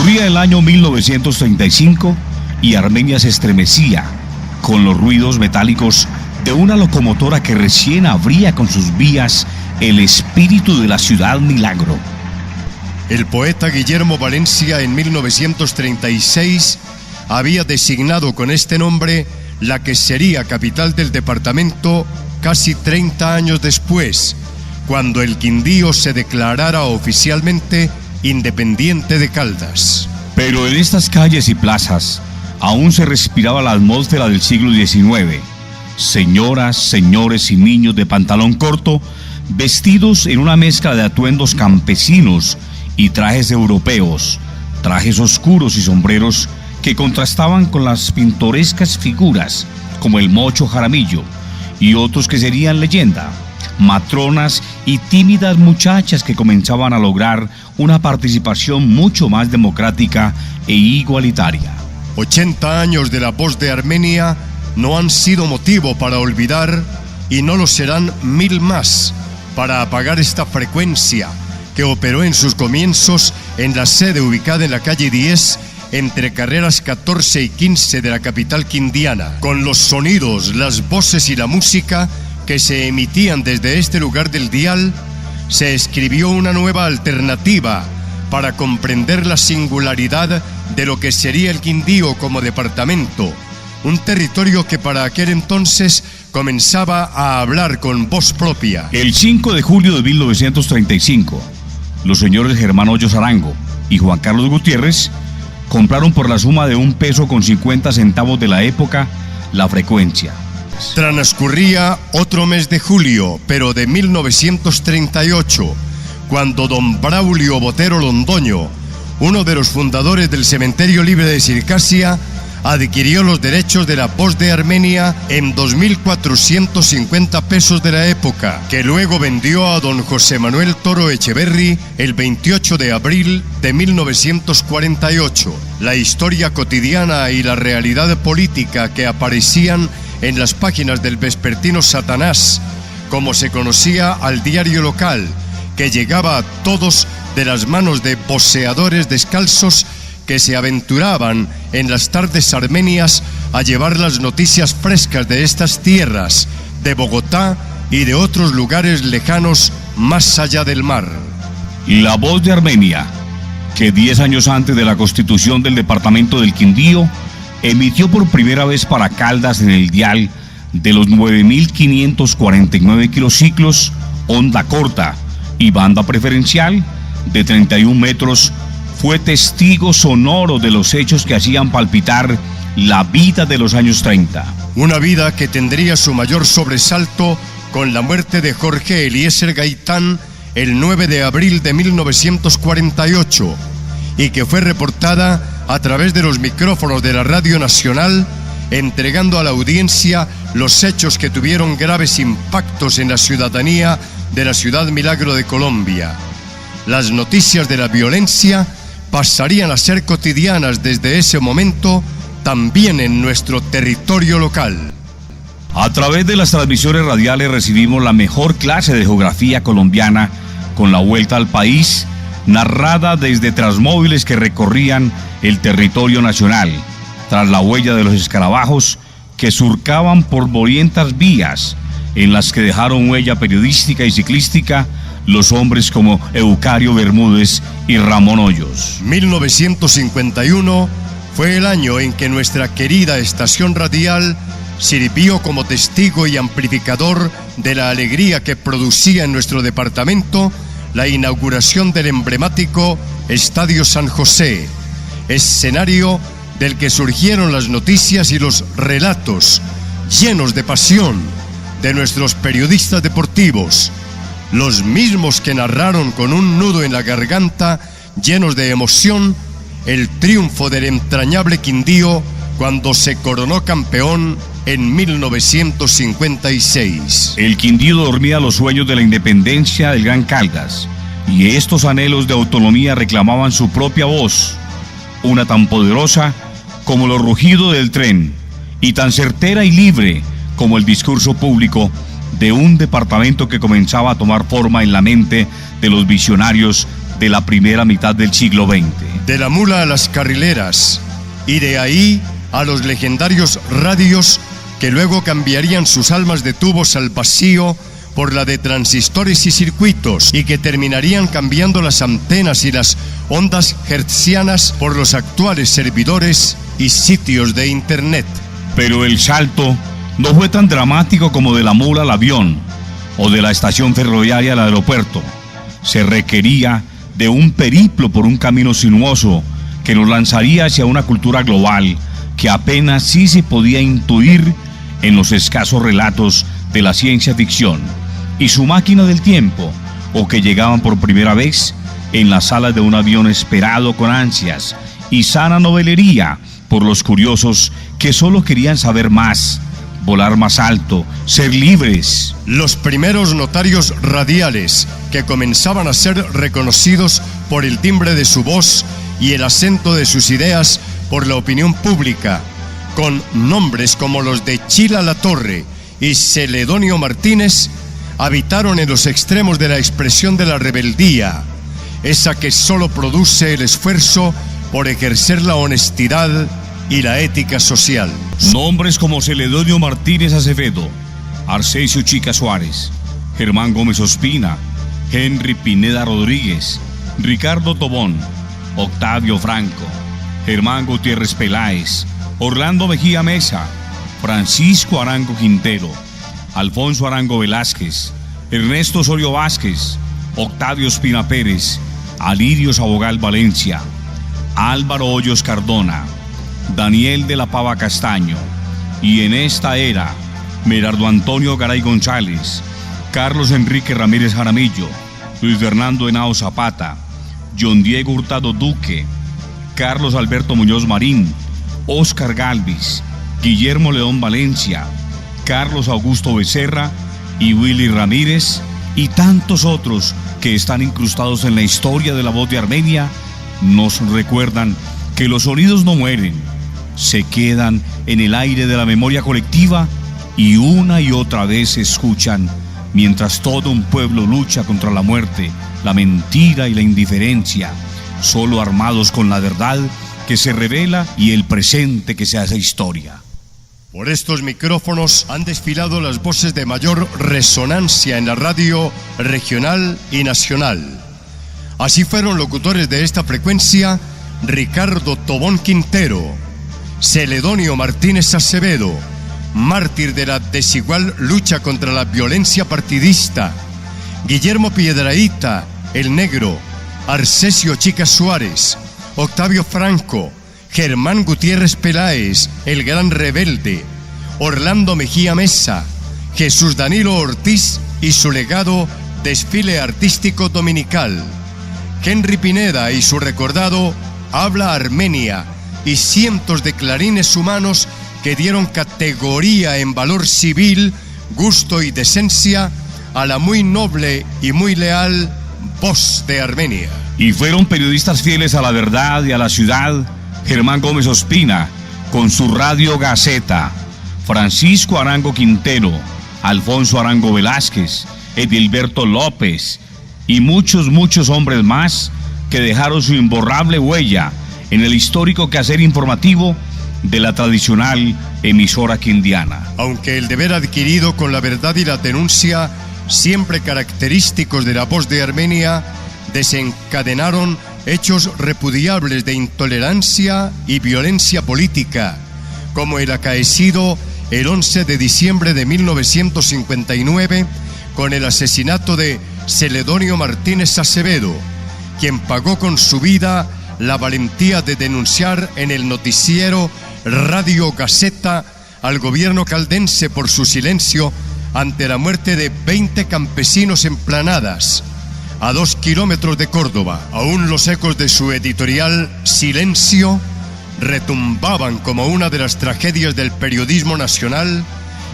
Corría el año 1935 y Armenia se estremecía con los ruidos metálicos de una locomotora que recién abría con sus vías el espíritu de la ciudad milagro. El poeta Guillermo Valencia en 1936 había designado con este nombre la que sería capital del departamento casi 30 años después, cuando el Quindío se declarara oficialmente independiente de Caldas. Pero en estas calles y plazas aún se respiraba la atmósfera del siglo XIX. Señoras, señores y niños de pantalón corto, vestidos en una mezcla de atuendos campesinos y trajes europeos, trajes oscuros y sombreros que contrastaban con las pintorescas figuras como el Mocho Jaramillo y otros que serían leyenda, matronas y tímidas muchachas que comenzaban a lograr una participación mucho más democrática e igualitaria. 80 años de la voz de Armenia no han sido motivo para olvidar y no lo serán 1000 más para apagar esta frecuencia que operó en sus comienzos en la sede ubicada en la calle 10 entre carreras 14 y 15 de la capital quindiana, con los sonidos, las voces y la música que se emitían desde este lugar del dial. Se escribió una nueva alternativa para comprender la singularidad de lo que sería el Quindío como departamento, un territorio que para aquel entonces comenzaba a hablar con voz propia. El 5 de julio de 1935, los señores Germán Hoyos Arango y Juan Carlos Gutiérrez compraron por la suma de $1.50 de la época la frecuencia. Transcurría otro mes de julio, pero de 1938, cuando don Braulio Botero Londoño, uno de los fundadores del Cementerio Libre de Circasia, adquirió los derechos de la voz de Armenia en 2.450 pesos de la época, que luego vendió a don José Manuel Toro Echeverri el 28 de abril de 1948. La historia cotidiana y la realidad política que aparecían en las páginas del vespertino Satanás, como se conocía al diario local, que llegaba a todos de las manos de voceadores descalzos que se aventuraban en las tardes armenias a llevar las noticias frescas de estas tierras, de Bogotá y de otros lugares lejanos más allá del mar. La voz de Armenia, que 10 años antes de la constitución del departamento del Quindío, emitió por primera vez para Caldas en el dial de los 9.549 kilociclos, onda corta y banda preferencial de 31 metros, fue testigo sonoro de los hechos que hacían palpitar la vida de los años 30. Una vida que tendría su mayor sobresalto con la muerte de Jorge Eliezer Gaitán el 9 de abril de 1948 y que fue reportada a través de los micrófonos de la Radio Nacional, entregando a la audiencia los hechos que tuvieron graves impactos en la ciudadanía de la ciudad milagro de Colombia. Las noticias de la violencia pasarían a ser cotidianas desde ese momento también en nuestro territorio local. A través de las transmisiones radiales recibimos la mejor clase de geografía colombiana con la vuelta al país, narrada desde transmóviles que recorrían el territorio nacional, tras la huella de los escarabajos que surcaban por polvorientas vías en las que dejaron huella periodística y ciclística los hombres como Eucario Bermúdez y Ramón Hoyos. 1951 fue el año en que nuestra querida estación radial sirvió como testigo y amplificador de la alegría que producía en nuestro departamento la inauguración del emblemático Estadio San José, escenario del que surgieron las noticias y los relatos llenos de pasión de nuestros periodistas deportivos, los mismos que narraron con un nudo en la garganta, llenos de emoción, el triunfo del entrañable Quindío cuando se coronó campeón en 1956. El Quindío dormía los sueños de la independencia del Gran Caldas, y estos anhelos de autonomía reclamaban su propia voz, una tan poderosa como los rugidos del tren, y tan certera y libre como el discurso público de un departamento que comenzaba a tomar forma en la mente de los visionarios de la primera mitad del siglo XX. De la mula a las carrileras, y de ahí a los legendarios radios que luego cambiarían sus almas de tubos al vacío por la de transistores y circuitos, y que terminarían cambiando las antenas y las ondas hertzianas por los actuales servidores y sitios de internet. Pero el salto no fue tan dramático como de la mula al avión o de la estación ferroviaria al aeropuerto. Se requería de un periplo por un camino sinuoso que nos lanzaría hacia una cultura global que apenas sí se podía intuir en los escasos relatos de la ciencia ficción y su máquina del tiempo, o que llegaban por primera vez en las salas de un avión esperado con ansias y sana novelería por los curiosos que solo querían saber más, volar más alto, ser libres. Los primeros notarios radiales que comenzaban a ser reconocidos por el timbre de su voz y el acento de sus ideas por la opinión pública, con nombres como los de Chila Latorre y Celedonio Martínez, habitaron en los extremos de la expresión de la rebeldía, esa que solo produce el esfuerzo por ejercer la honestidad y la ética social. Nombres como Celedonio Martínez Acevedo, Arcesio Chica Suárez, Germán Gómez Ospina, Henry Pineda Rodríguez, Ricardo Tobón, Octavio Franco, Germán Gutiérrez Peláez, Orlando Mejía Mesa, Francisco Arango Quintero, Alfonso Arango Velázquez, Ernesto Osorio Vázquez, Octavio Espina Pérez, Alirio Sabogal Valencia, Álvaro Hoyos Cardona, Daniel de la Pava Castaño, y en esta era, Merardo Antonio Garay González, Carlos Enrique Ramírez Jaramillo, Luis Fernando Henao Zapata, John Diego Hurtado Duque, Carlos Alberto Muñoz Marín, Óscar Galvis, Guillermo León Valencia, Carlos Augusto Becerra y Willy Ramírez, y tantos otros que están incrustados en la historia de la voz de Armenia, nos recuerdan que los sonidos no mueren, se quedan en el aire de la memoria colectiva y una y otra vez se escuchan mientras todo un pueblo lucha contra la muerte, la mentira y la indiferencia, solo armados con la verdad que se revela y el presente que se hace historia. Por estos micrófonos han desfilado las voces de mayor resonancia en la radio regional y nacional. Así fueron locutores de esta frecuencia Ricardo Tobón Quintero, Celedonio Martínez Acevedo, mártir de la desigual lucha contra la violencia partidista, Guillermo Piedrahíta, el Negro, Arcesio Chica Suárez, Octavio Franco, Germán Gutiérrez Peláez, el Gran Rebelde, Orlando Mejía Mesa, Jesús Danilo Ortiz y su legado Desfile Artístico Dominical, Henry Pineda y su recordado Habla Armenia, y cientos de clarines humanos que dieron categoría en valor civil, gusto y decencia a la muy noble y muy leal voz de Armenia. Y fueron periodistas fieles a la verdad y a la ciudad, Germán Gómez Ospina, con su Radio Gaceta, Francisco Arango Quintero, Alfonso Arango Velázquez, Edilberto López y muchos hombres más que dejaron su imborrable huella en el histórico quehacer informativo de la tradicional emisora quindiana. Aunque el deber adquirido con la verdad y la denuncia, siempre característicos de la voz de Armenia, desencadenaron hechos repudiables de intolerancia y violencia política, como el acaecido el 11 de diciembre de 1959 con el asesinato de Celedonio Martínez Acevedo, quien pagó con su vida la valentía de denunciar en el noticiero Radio Gaceta al gobierno caldense por su silencio ante la muerte de 20 campesinos en Planadas, a 2 kilómetros de Córdoba. Aún los ecos de su editorial Silencio retumbaban como una de las tragedias del periodismo nacional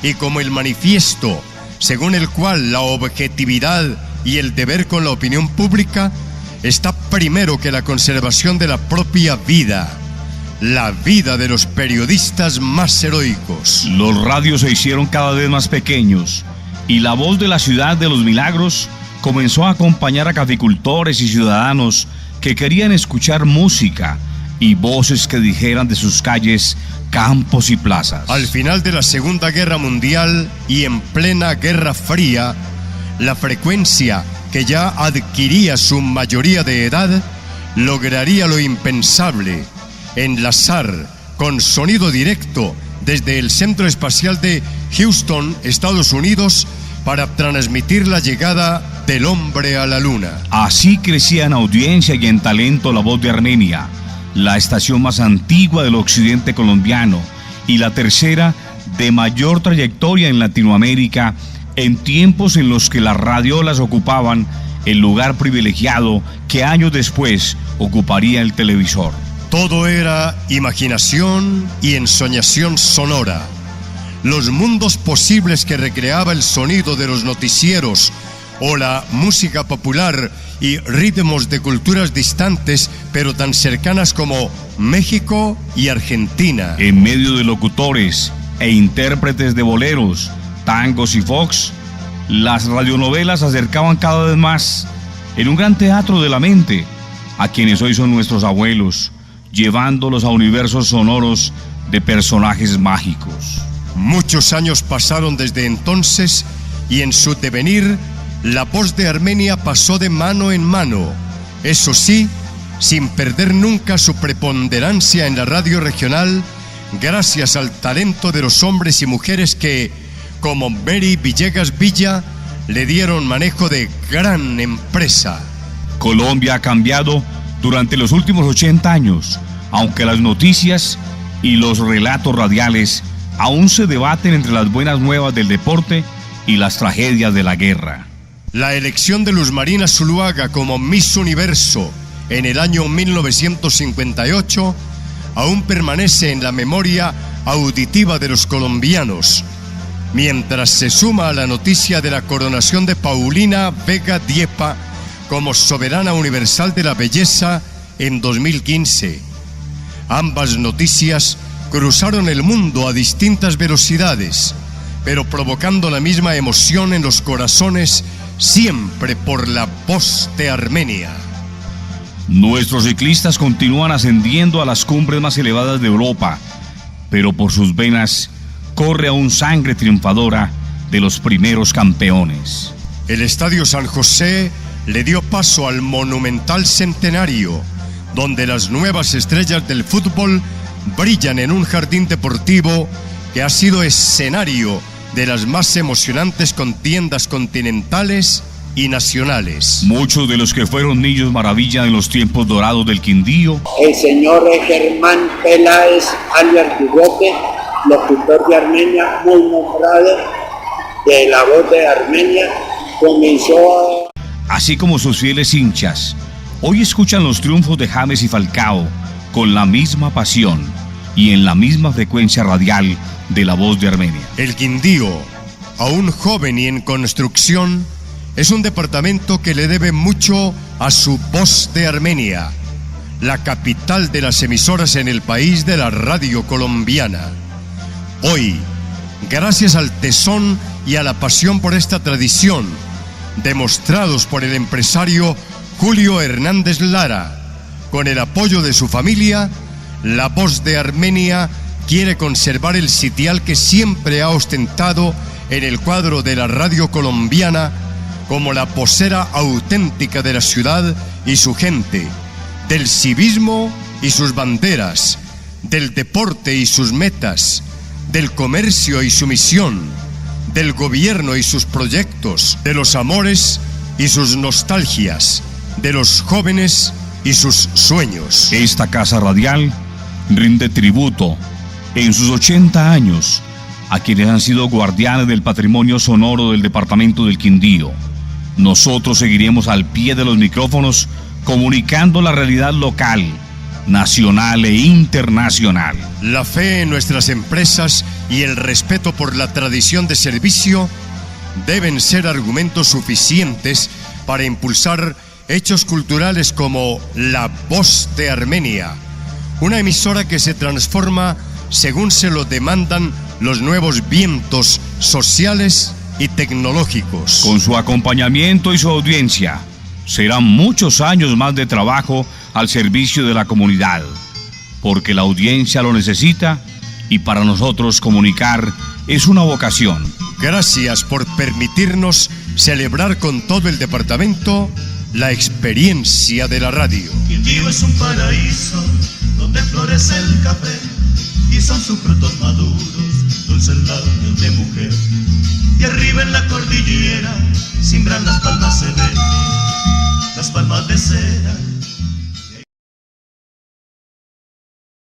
y como el manifiesto según el cual la objetividad y el deber con la opinión pública está primero que la conservación de la propia vida, la vida de los periodistas más heroicos. Los radios se hicieron cada vez más pequeños y la voz de la ciudad de los milagros comenzó a acompañar a caficultores y ciudadanos que querían escuchar música y voces que dijeran de sus calles, campos y plazas. Al final de la Segunda Guerra Mundial y en plena Guerra Fría, la frecuencia, que ya adquiría su mayoría de edad, lograría lo impensable: enlazar con sonido directo desde el Centro Espacial de Houston, Estados Unidos, para transmitir la llegada del hombre a la Luna. Así crecía en audiencia y en talento La Voz de Armenia, la estación más antigua del occidente colombiano y la tercera de mayor trayectoria en Latinoamérica, en tiempos en los que las radiolas ocupaban el lugar privilegiado que años después ocuparía el televisor. Todo era imaginación y ensoñación sonora. Los mundos posibles que recreaba el sonido de los noticieros o la música popular y ritmos de culturas distantes pero tan cercanas como México y Argentina. En medio de locutores e intérpretes de boleros, tangos y fox, las radionovelas acercaban cada vez más en un gran teatro de la mente a quienes hoy son nuestros abuelos, llevándolos a universos sonoros de personajes mágicos. Muchos años pasaron desde entonces y en su devenir La Voz de Armenia pasó de mano en mano, eso sí, sin perder nunca su preponderancia en la radio regional, gracias al talento de los hombres y mujeres que, como Mary Villegas Villa, le dieron manejo de gran empresa. Colombia ha cambiado durante los últimos 80 años, aunque las noticias y los relatos radiales aún se debaten entre las buenas nuevas del deporte y las tragedias de la guerra. La elección de Luz Marina Zuluaga como Miss Universo en el año 1958 aún permanece en la memoria auditiva de los colombianos, mientras se suma a la noticia de la coronación de Paulina Vega Diepa como soberana universal de la belleza en 2015. Ambas noticias cruzaron el mundo a distintas velocidades, pero provocando la misma emoción en los corazones, siempre por La Voz de Armenia. Nuestros ciclistas continúan ascendiendo a las cumbres más elevadas de Europa, pero por sus venas corre aún sangre triunfadora de los primeros campeones. El Estadio San José le dio paso al monumental centenario, donde las nuevas estrellas del fútbol brillan en un jardín deportivo que ha sido escenario de las más emocionantes contiendas continentales y nacionales. Muchos de los que fueron niños maravilla en los tiempos dorados del Quindío. El señor Germán Peláez, alias Bigote, locutor de Armenia, muy nombrado de La Voz de Armenia, comenzó así como sus fieles hinchas, hoy escuchan los triunfos de James y Falcao con la misma pasión y en la misma frecuencia radial de La Voz de Armenia. El Quindío, aún joven y en construcción, es un departamento que le debe mucho a su Voz de Armenia, la capital de las emisoras en el país de la radio colombiana. Hoy, gracias al tesón y a la pasión por esta tradición, demostrados por el empresario Julio Hernández Lara, con el apoyo de su familia, La Voz de Armenia quiere conservar el sitial que siempre ha ostentado en el cuadro de la radio colombiana como la vocera auténtica de la ciudad y su gente, del civismo y sus banderas, del deporte y sus metas, del comercio y su misión, del gobierno y sus proyectos, de los amores y sus nostalgias, de los jóvenes y sus sueños. Esta casa radial rinde tributo en sus 80 años a quienes han sido guardianes del patrimonio sonoro del departamento del Quindío. Nosotros seguiremos al pie de los micrófonos comunicando la realidad local, nacional e internacional. La fe en nuestras empresas y el respeto por la tradición de servicio deben ser argumentos suficientes para impulsar hechos culturales como La Voz de Armenia, una emisora que se transforma según se lo demandan los nuevos vientos sociales y tecnológicos. Con su acompañamiento y su audiencia, serán muchos años más de trabajo al servicio de la comunidad, porque la audiencia lo necesita y para nosotros comunicar es una vocación. Gracias por permitirnos celebrar con todo el departamento la experiencia de la radio. Quindío es un paraíso donde florece el café y son sus frutos maduros, dulces labios de mujer. Y arriba en la cordillera siembran las palmas se ven, las palmas de cera